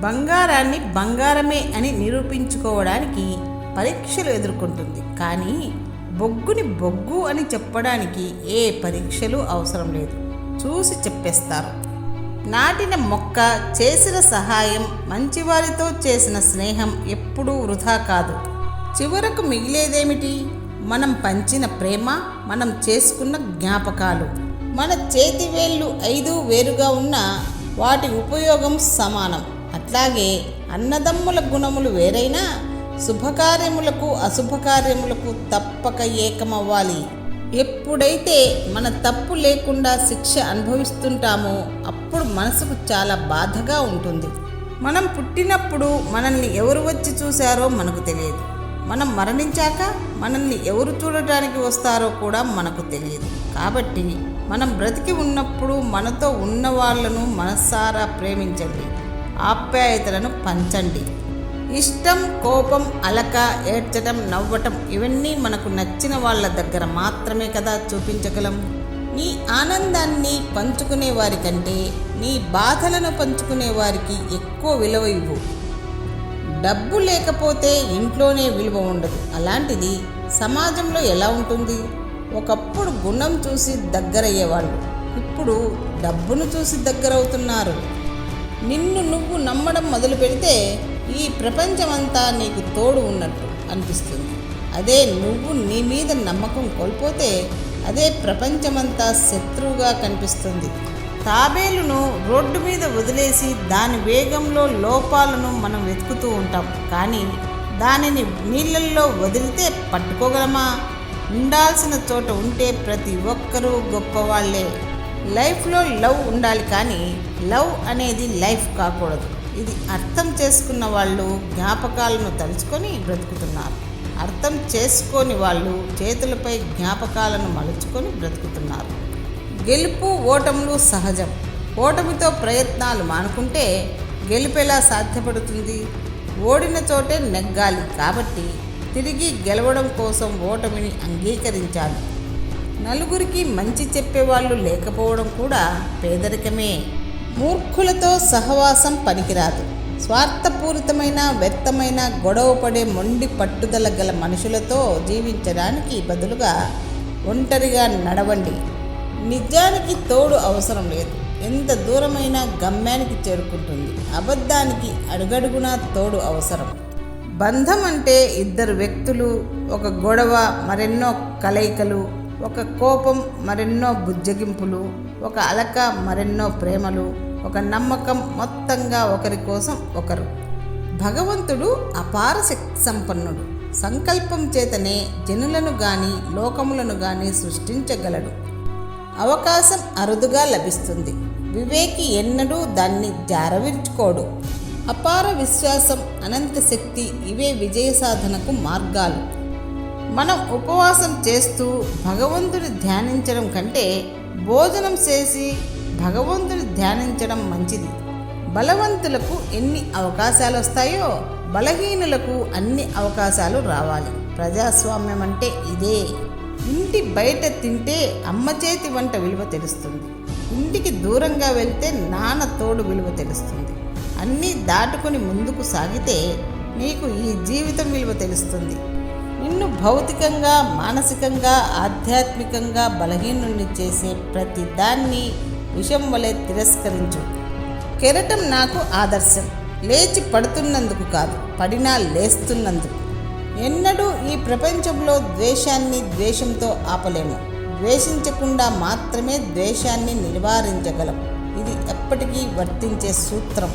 బంగారాన్ని బంగారమే అని నిరూపించుకోవడానికి పరీక్షలు ఎదుర్కొంటుంది. కానీ బొగ్గుని బొగ్గు అని చెప్పడానికి ఏ పరీక్షలు అవసరం లేదు, చూసి చెప్పేస్తారు. నాటిన మొక్క, చేసిన సహాయం, మంచివారితో చేసిన స్నేహం ఎప్పుడూ వృధా కాదు. చివరకు మిగిలేదేమిటి? మనం పంచిన ప్రేమ, మనం చేసుకున్న జ్ఞాపకాలు. మన చేతివేళ్ళు 5 వేరుగా ఉన్నా వాటి ఉపయోగం సమానం. అట్లాగే అన్నదమ్ముల గుణములు వేరైనా శుభకార్యములకు అశుభకార్యములకు తప్పక ఏకమవ్వాలి. ఎప్పుడైతే మన తప్పు లేకుండా శిక్ష అనుభవిస్తుంటామో అప్పుడు మనసుకు చాలా బాధగా ఉంటుంది. మనం పుట్టినప్పుడు మనల్ని ఎవరు వచ్చి చూశారో మనకు తెలియదు. మనం మరణించాక మనల్ని ఎవరు చూడటానికి వస్తారో కూడా మనకు తెలియదు. కాబట్టి మనం బ్రతికి ఉన్నప్పుడు మనతో ఉన్న వాళ్ళను మనసారా ప్రేమించండి, ఆప్యాయతలను పంచండి. ఇష్టం, కోపం, అలక, ఏడ్చటం, నవ్వటం ఇవన్నీ మనకు నచ్చిన వాళ్ళ దగ్గర మాత్రమే కదా చూపించగలం. నీ ఆనందాన్ని పంచుకునే వారికంటే నీ బాధలను పంచుకునే వారికి ఎక్కువ విలువ ఇవ్వు. డబ్బు లేకపోతే ఇంట్లోనే విలువ ఉండదు. అలాంటిది సమాజంలో ఎలా ఉంటుంది? ఒకప్పుడు గుణం చూసి దగ్గరయ్యేవాళ్ళు, ఇప్పుడు డబ్బును చూసి దగ్గరవుతున్నారు. నిన్ను నువ్వు నమ్మడం మొదలు పెడితే ఈ ప్రపంచమంతా నీకు తోడు ఉన్నట్టు అనిపిస్తుంది. అదే నువ్వు నీ మీద నమ్మకం కోల్పోతే అదే ప్రపంచమంతా శత్రువుగా కనిపిస్తుంది. తాబేలును రోడ్డు మీద వదిలేసి దాని వేగంలో లోపాలను మనం వెతుకుతూ ఉంటాం. కానీ దానిని నీళ్ళల్లో వదిలితే పట్టుకోగలమా? ఉండాల్సిన చోట ఉంటే ప్రతి ఒక్కరూ గొప్పవాళ్లే. లైఫ్లో లవ్ ఉండాలి, కానీ లవ్ అనేది లైఫ్ కాకూడదు. ఇది అర్థం చేసుకున్న వాళ్ళు జ్ఞాపకాలను తలుచుకొని బ్రతుకుతున్నారు. అర్థం చేసుకోని వాళ్ళు చేతులపై జ్ఞాపకాలను మలుచుకొని బ్రతుకుతున్నారు. గెలుపు ఓటములు సహజం. ఓటమితో ప్రయత్నాలు మానుకుంటే గెలుపెలా సాధ్యపడుతుంది? ఓడిన చోటే నెగ్గాలి. కాబట్టి తిరిగి గెలవడం కోసం ఓటమిని అంగీకరించాలి. నలుగురికి మంచి చెప్పేవాళ్ళు లేకపోవడం కూడా పేదరికమే. మూర్ఖులతో సహవాసం పనికిరాదు. స్వార్థపూరితమైన, వ్యర్థమైన, గొడవపడే మొండి పట్టుదల గల మనుషులతో జీవించడానికి బదులుగా ఒంటరిగా నడవండి. నిజానికి తోడు అవసరం లేదు. ఎంత దూరమైనా గమ్యానికి చేరుకుంటుంది. అబద్ధానికి అడుగడుగునా తోడు అవసరం. బంధం అంటే 2 వ్యక్తులు, ఒక గొడవ, మరెన్నో కలయికలు, ఒక కోపం, మరెన్నో బుజ్జగింపులు, ఒక అలక, మరెన్నో ప్రేమలు, ఒక నమ్మకం, మొత్తంగా ఒకరి కోసం ఒకరు. భగవంతుడు అపార శక్తి సంపన్నుడు. సంకల్పం చేతనే జనులను గాని లోకములను గాని సృష్టించగలడు. అవకాశం అరుదుగా లభిస్తుంది. వివేకి ఎన్నడూ దాన్ని జారవిర్చుకోడు. అపార విశ్వాసం, అనంత శక్తి ఇవే విజయ సాధనకు మార్గాలు. మనం ఉపవాసం చేస్తూ భగవంతుని ధ్యానించడం కంటే భోజనం చేసి భగవంతుని ధ్యానించడం మంచిది. బలవంతులకు ఎన్ని అవకాశాలు వస్తాయో బలహీనులకు అన్ని అవకాశాలు రావాలి. ప్రజాస్వామ్యం అంటే ఇదే. ఇంటి బయట తింటే అమ్మ చేతి వంట విలువ తెలుస్తుంది. ఇంటికి దూరంగా వెళ్తే నాన్న తోడు విలువ తెలుస్తుంది. అన్నీ దాటుకొని ముందుకు సాగితే నీకు ఈ జీవితం విలువ తెలుస్తుంది. నిన్ను భౌతికంగా, మానసికంగా, ఆధ్యాత్మికంగా బలహీనుల్ని చేసే ప్రతి దాన్ని విషం వలె తిరస్కరించు. కెరటం నాకు ఆదర్శం. లేచి పడుతున్నందుకు కాదు, పడినా లేస్తున్నందుకు. ఎన్నడూ ఈ ప్రపంచంలో ద్వేషాన్ని ద్వేషంతో ఆపలేము. ద్వేషించకుండా మాత్రమే ద్వేషాన్ని నివారించగలం. ఇది ఎప్పటికీ వర్తించే సూత్రం.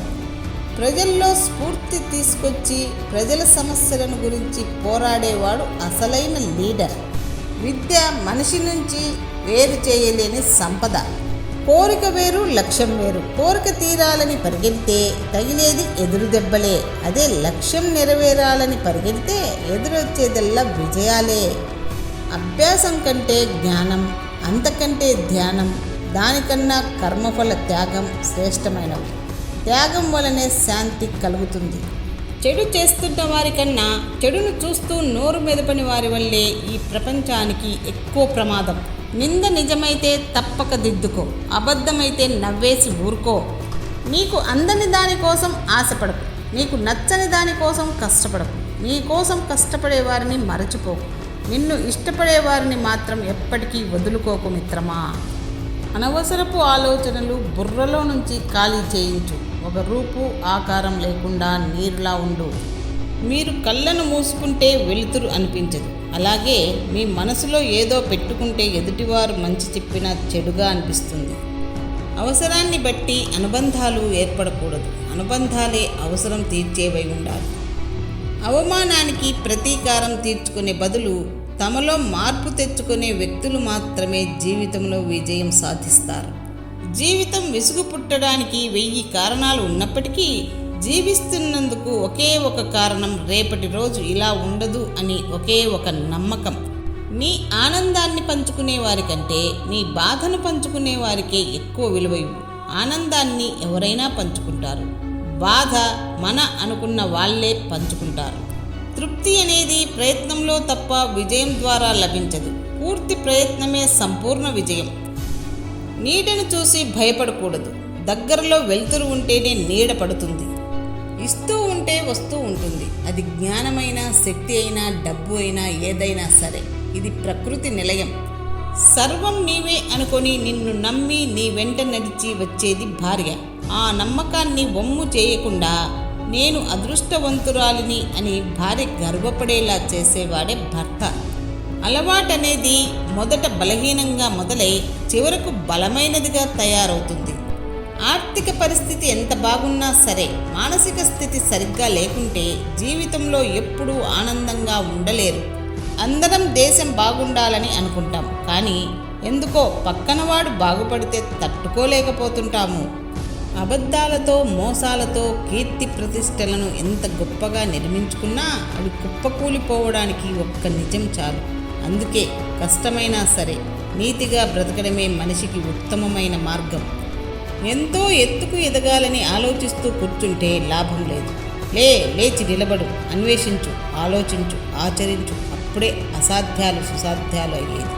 ప్రజల్లో స్ఫూర్తి తీసుకొచ్చి ప్రజల సమస్యలను గురించి పోరాడేవాడు అసలైన లీడర్. విద్య మనిషి నుంచి వేరు చేయలేని సంపద. కోరిక వేరు, లక్ష్యం వేరు. కోరిక తీరాలని పరిగెడితే తగిలేది ఎదురు దెబ్బలే. అదే లక్ష్యం నెరవేరాలని పరిగెడితే ఎదురొచ్చేదల్లా విజయాలే. అభ్యాసం కంటే జ్ఞానం, అంతకంటే ధ్యానం, దానికన్నా కర్మఫల త్యాగం శ్రేష్టమైనవి. త్యాగం వలనే శాంతి కలుగుతుంది. చెడు చేస్తున్న వారికన్నా చెడును చూస్తూ నోరు మెదపని వారి వల్లే ఈ ప్రపంచానికి ఎక్కువ ప్రమాదం. నింద నిజమైతే తప్పక దిద్దుకో, అబద్ధమైతే నవ్వేసి ఊరుకో. నీకు అందని దానికోసం ఆశపడకు, నీకు నచ్చని దానికోసం కష్టపడకు, నీ కోసం కష్టపడే వారిని మరచిపోకు, నిన్ను ఇష్టపడే వారిని మాత్రం ఎప్పటికీ వదులుకోకు మిత్రమా. అనవసరపు ఆలోచనలు బుర్రలో నుంచి ఖాళీ చేయించు. ఒక రూపు ఆకారం లేకుండా నీరులా ఉండు. మీరు కళ్ళను మూసుకుంటే వెలుతురు అనిపించదు. అలాగే మీ మనసులో ఏదో పెట్టుకుంటే ఎదుటివారు మంచి చెప్పినా చెడుగా అనిపిస్తుంది. అవసరాన్ని బట్టి అనుబంధాలు ఏర్పడకూడదు. అనుబంధాలే అవసరం తీర్చేవై ఉండాలి. అవమానానికి ప్రతీకారం తీర్చుకునే బదులు తమలో మార్పు తెచ్చుకునే వ్యక్తులు మాత్రమే జీవితంలో విజయం సాధిస్తారు. జీవితం విసుగు పుట్టడానికి 1000 కారణాలు ఉన్నప్పటికీ జీవిస్తున్నందుకు ఒకే ఒక కారణం, రేపటి రోజు ఇలా ఉండదు అని ఒకే ఒక నమ్మకం. నీ ఆనందాన్ని పంచుకునే వారికంటే నీ బాధను పంచుకునే వారికే ఎక్కువ విలువ ఇవ్వు. ఆనందాన్ని ఎవరైనా పంచుకుంటారు, బాధ మన అనుకున్న వాళ్ళే పంచుకుంటారు. తృప్తి అనేది ప్రయత్నంలో తప్ప విజయం ద్వారా లభించదు. పూర్తి ప్రయత్నమే సంపూర్ణ విజయం. నీడను చూసి భయపడకూడదు. దగ్గరలో వెలుతురు ఉంటేనే నీడ పడుతుంది. ఇస్తూ ఉంటే వస్తూ ఉంటుంది. అది జ్ఞానమైనా, శక్తి అయినా, డబ్బు అయినా, ఏదైనా సరే. ఇది ప్రకృతి నిలయం. సర్వం నీవే అనుకొని నిన్ను నమ్మి నీ వెంట నడిచి వచ్చేది భార్య. ఆ నమ్మకాన్ని వమ్ము చేయకుండా నేను అదృష్టవంతురాలిని అని భార్య గర్వపడేలా చేసేవాడే భర్త. అలవాటనేది మొదట బలహీనంగా మొదలై చివరకు బలమైనదిగా తయారవుతుంది. ఆర్థిక పరిస్థితి ఎంత బాగున్నా సరే, మానసిక స్థితి సరిగ్గా లేకుంటే జీవితంలో ఎప్పుడూ ఆనందంగా ఉండలేరు. అందరం దేశం బాగుండాలని అనుకుంటాం, కానీ ఎందుకో పక్కనవాడు బాగుపడితే తట్టుకోలేకపోతుంటాము. అబద్ధాలతో, మోసాలతో కీర్తి ప్రతిష్టలను ఎంత గొప్పగా నిర్మించుకున్నా అవి కుప్పకూలిపోవడానికి ఒక్క నిజం చాలు. అందుకే కష్టమైనా సరే నీతిగా బ్రతకడమే మనిషికి ఉత్తమమైన మార్గం. ఎంతో ఎత్తుకు ఎదగాలని ఆలోచిస్తూ కూర్చుంటే లాభం లేదు. లేచి నిలబడు, అన్వేషించు, ఆలోచించు, ఆచరించు. అప్పుడే అసాధ్యాలు సుసాధ్యాలు అయ్యేది,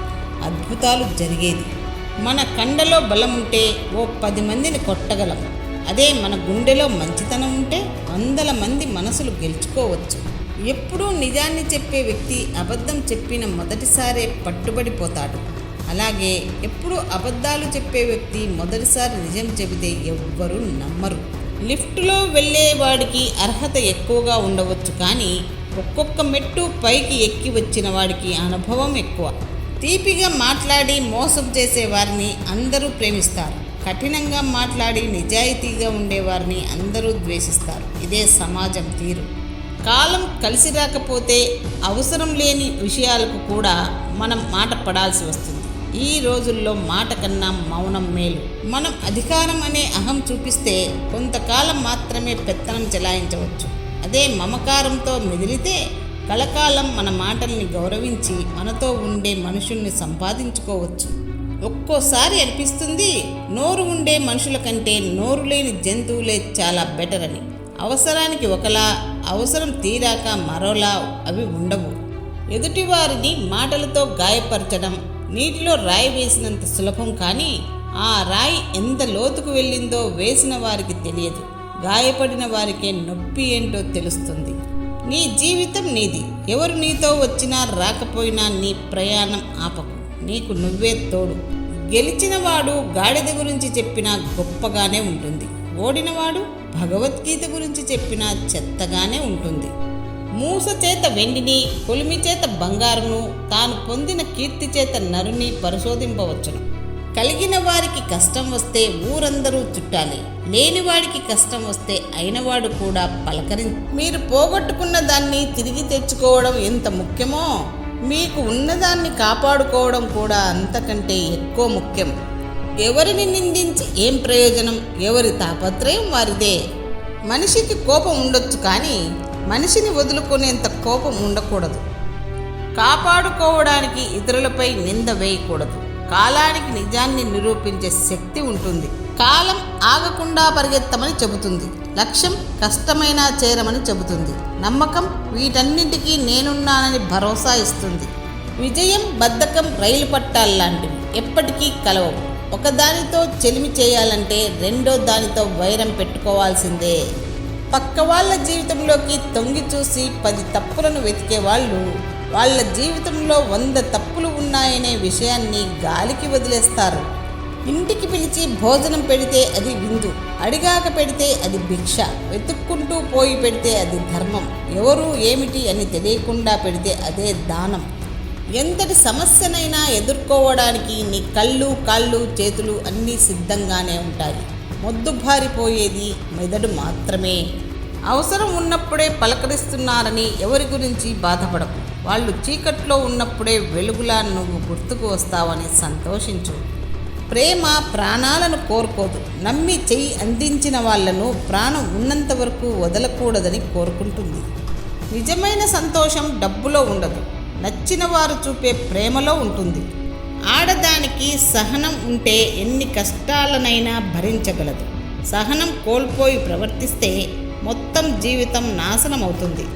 అద్భుతాలు జరిగేది. మన కండలో బలం ఉంటే 10 మందిని కొట్టగలం. అదే మన గుండెలో మంచితనం ఉంటే 100 మంది మనసులు గెలుచుకోవచ్చు. ఎప్పుడూ నిజాన్ని చెప్పే వ్యక్తి అబద్ధం చెప్పిన మొదటిసారే పట్టుబడిపోతాడు. అలాగే ఎప్పుడు అబద్ధాలు చెప్పే వ్యక్తి మొదటిసారి నిజం చెబితే ఎవ్వరూ నమ్మరు. లిఫ్టులో వెళ్ళేవాడికి అర్హత ఎక్కువగా ఉండవచ్చు, కానీ ఒక్కొక్క మెట్టు పైకి ఎక్కి వచ్చిన వాడికి అనుభవం ఎక్కువ. తీపిగా మాట్లాడి మోసం చేసే వారిని అందరూ ప్రేమిస్తారు. కఠినంగా మాట్లాడి నిజాయితీగా ఉండేవారిని అందరూ ద్వేషిస్తారు. ఇదే సమాజం తీరు. కాలం కలిసి రాకపోతే అవసరం లేని విషయాలకు కూడా మనం మాట పడాల్సి వస్తుంది. ఈ రోజుల్లో మాట కన్నా మౌనం మేలు. మనం అధికారం అనే అహం చూపిస్తే కొంతకాలం మాత్రమే పెత్తనం చెలాయించవచ్చు. అదే మమకారంతో మెదిలితే కలకాలం మన మాటల్ని గౌరవించి మనతో ఉండే మనుషుల్ని సంపాదించుకోవచ్చు. ఒక్కోసారి అనిపిస్తుంది, నోరు ఉండే మనుషుల కంటే నోరు లేని జంతువులే చాలా బెటర్ అని. అవసరానికి ఒకలా, అవసరం తీరాక మరోలా అవి ఉండవు. ఎదుటివారిని మాటలతో గాయపరచడం నీటిలో రాయి వేసినంత సులభం, కానీ ఆ రాయి ఎంత లోతుకు వెళ్ళిందో వేసిన వారికి తెలియదు. గాయపడిన వారికే నొప్పి ఏంటో తెలుస్తుంది. నీ జీవితం నీది. ఎవరు నీతో వచ్చినా రాకపోయినా నీ ప్రయాణం ఆపకు. నీకు నువ్వే తోడు. గెలిచినవాడు గాడిద గురించి చెప్పినా గొప్పగానే ఉంటుంది. ఓడినవాడు భగవద్గీత గురించి చెప్పినా చెత్తగానే ఉంటుంది. మూస చేత వెండిని, కొలిమి చేత బంగారును, తాను పొందిన కీర్తి చేత నరుని పరిశోధింపవచ్చును. కలిగిన వారికి కష్టం వస్తే ఊరందరూ చుట్టాలి. లేనివాడికి కష్టం వస్తే అయినవాడు కూడా మీరు పోగొట్టుకున్న దాన్ని తిరిగి తెచ్చుకోవడం ఎంత ముఖ్యమో, మీకు ఉన్నదాన్ని కాపాడుకోవడం కూడా అంతకంటే ఎక్కువ ముఖ్యం. ఎవరిని నిందించి ఏం ప్రయోజనం? ఎవరి తాపత్రయం వారిదే. మనిషికి కోపం ఉండొచ్చు, కానీ మనిషిని వదులుకునేంత కోపం ఉండకూడదు. కాపాడుకోవడానికి ఇతరులపై నింద వేయకూడదు. కాలానికి నిజాన్ని నిరూపించే శక్తి ఉంటుంది. కాలం ఆగకుండా పరిగెత్తమని చెబుతుంది. లక్ష్యం కష్టమైనా చేరమని చెబుతుంది. నమ్మకం వీటన్నింటికీ నేనున్నానని భరోసా ఇస్తుంది. విజయం, బద్ధకం రైలు పట్టాల్లాంటివి, ఎప్పటికీ కలవవు. ఒకదానితో చెలిమి చేయాలంటే రెండో దానితో వైరం పెట్టుకోవాల్సిందే. పక్క వాళ్ళ జీవితంలోకి తొంగి చూసి 10 తప్పులను వెతికే వాళ్ళు వాళ్ళ జీవితంలో 100 తప్పులు ఉన్నాయనే విషయాన్ని గాలికి వదిలేస్తారు. ఇంటికి పిలిచి భోజనం పెడితే అది విందు, అడిగాక పెడితే అది భిక్ష, వెతుక్కుంటూ పోయి పెడితే అది ధర్మం, ఎవరు ఏమిటి అని తెలియకుండా పెడితే అదే దానం. ఎంతటి సమస్యనైనా ఎదుర్కోవడానికి నీ కళ్ళు కాళ్ళు చేతులు అన్నీ సిద్ధంగానే ఉంటాయి. మొద్దుబారిపోయేది మెదడు మాత్రమే. అవసరం ఉన్నప్పుడే పలకరిస్తున్నారని ఎవరి గురించి బాధపడకు. వాళ్ళు చీకట్లో ఉన్నప్పుడే వెలుగులా నువ్వు గుర్తుకు వస్తావని సంతోషించు. ప్రేమ ప్రాణాలను కోరుకోదు. నమ్మి చెయ్యి అందించిన వాళ్లను ప్రాణం ఉన్నంత వరకు వదలకూడదని కోరుకుంటుంది. నిజమైన సంతోషం డబ్బులో ఉండదు, నచ్చిన వారు చూపే ప్రేమలో ఉంటుంది. ఆడదానికి సహనం ఉంటే ఎన్ని కష్టాలనైనా భరించగలదు. సహనం కోల్పోయి ప్రవర్తిస్తే మొత్తం జీవితం నాశనమవుతుంది.